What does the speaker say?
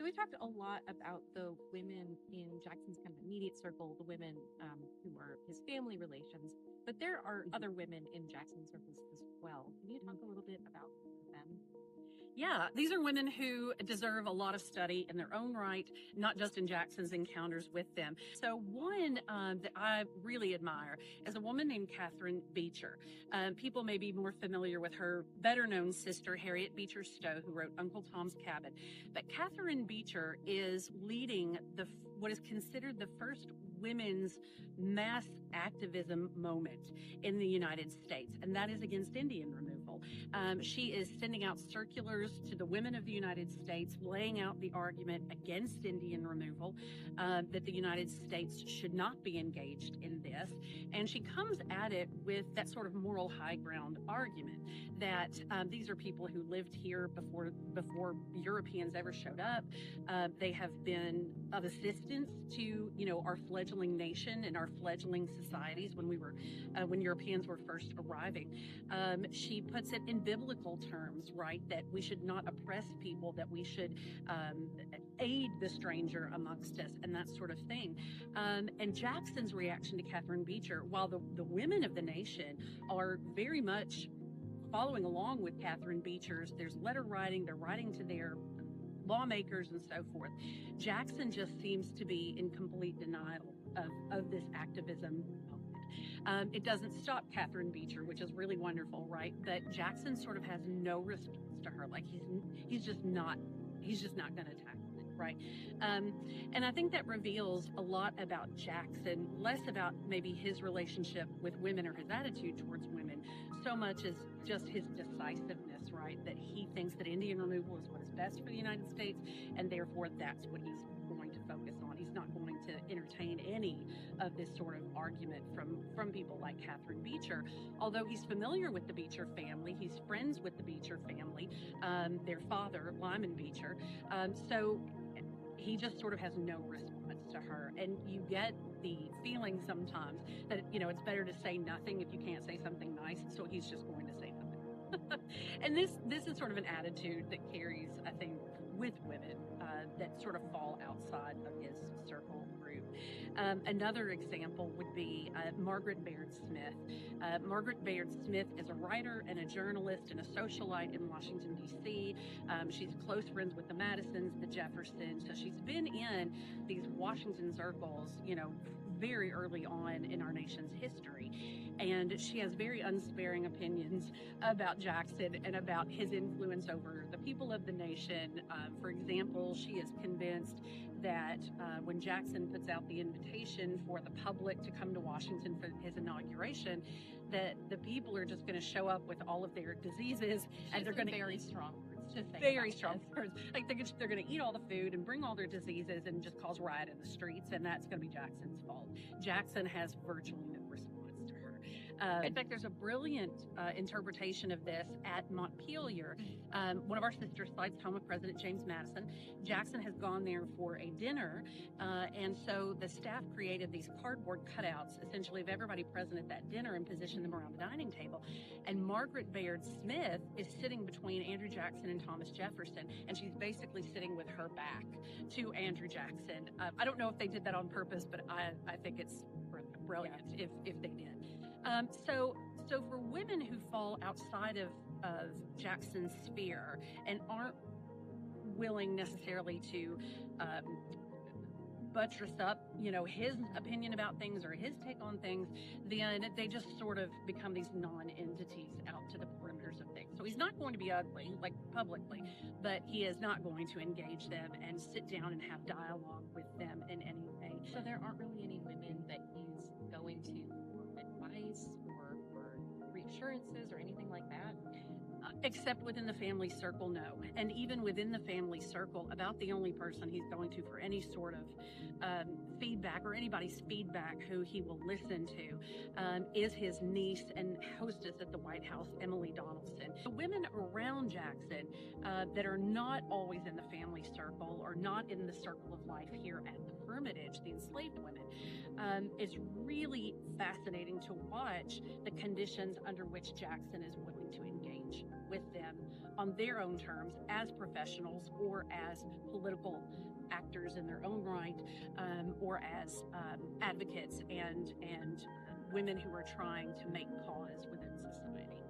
we talked a lot about the women in Jackson's kind of immediate circle, the women who are his family relations, but there are other women in Jackson's circles as well. Can you talk a little bit about them? Yeah, these are women who deserve a lot of study in their own right, not just in Jackson's encounters with them. So one that I really admire is a woman named Catharine Beecher. People may be more familiar with her better known sister, Harriet Beecher Stowe, who wrote Uncle Tom's Cabin. But Catharine Beecher is leading what is considered the first women's mass activism moment in the United States, and that is against Indian removal. She is sending out circulars to the women of the United States, laying out the argument against Indian removal, that the United States should not be engaged in this. And she comes at it with that sort of moral high ground argument that these are people who lived here before Europeans ever showed up. They have been of assistance to, our fledgling nation and our fledgling societies when Europeans were first arriving. She puts it in biblical terms, right, that we should not oppress people, that we should aid the stranger amongst us, and that sort of thing. And Jackson's reaction to Catharine Beecher, while the women of the nation are very much following along with Catharine Beecher's, there's letter writing, they're writing to their lawmakers and so forth. Jackson just seems to be in complete denial of this activism. It doesn't stop Catharine Beecher, which is really wonderful, right? But Jackson sort of has no response to her. Like he's just not going to tackle it, right? And I think that reveals a lot about Jackson, less about maybe his relationship with women or his attitude towards women, so much as just his decisiveness, right? That he thinks that Indian removal is what is best for the United States, and therefore that's what he's going to focus on. He's not going to entertain any of this sort of argument from people like Catharine Beecher. Although he's familiar with the Beecher family, he's friends with the Beecher family, their father, Lyman Beecher. So he just sort of has no response to her. And you get the feeling sometimes that, it's better to say nothing if you can't say something nice. So he's just going to say nothing. And this is sort of an attitude that carries, I think, with women that sort of fall outside of his circle group. Another example would be Margaret Bayard Smith. Margaret Bayard Smith is a writer and a journalist and a socialite in Washington, D.C. She's close friends with the Madisons, the Jeffersons. So she's been in these Washington circles, very early on in our nation's history. And she has very unsparing opinions about Jackson and about his influence over the people of the nation. For example, she is convinced that when Jackson puts out the invitation for the public to come to Washington for his inauguration, that the people are just going to show up with all of their diseases, and they're going to very strong words to say. Very strong words. Like they're going to eat all the food and bring all their diseases and just cause riot in the streets, and that's going to be Jackson's fault. Jackson has virtually no response to her. In fact, there's a brilliant interpretation of this at Montpelier. One of our sister sites, home of President James Madison. Jackson has gone there for a dinner, and so the staff created these cardboard cutouts, essentially, of everybody present at that dinner and positioned them around the dining table. And Margaret Bayard Smith is sitting between Andrew Jackson and Thomas Jefferson, and she's basically sitting with her back to Andrew Jackson. I don't know if they did that on purpose, but I think it's brilliant if they did. So for women who fall outside of Jackson's sphere and aren't willing necessarily to buttress up, his opinion about things or his take on things, then they just sort of become these non-entities out to the perimeters of things. So he's not going to be ugly, like publicly, but he is not going to engage them and sit down and have dialogue with them in any way. So there aren't really any women that he's going to for advice or reassurances or anything like that? Except within the family circle, no. And even within the family circle, about the only person he's going to for any sort of feedback or anybody's feedback who he will listen to is his niece and hostess at the White House, Emily Donaldson. The women around Jackson that are not always in the family circle circle or not in the circle of life here at the Hermitage, the enslaved women. It's really fascinating to watch the conditions under which Jackson is willing to engage with them on their own terms as professionals or as political actors in their own right, or as advocates and women who are trying to make cause within society.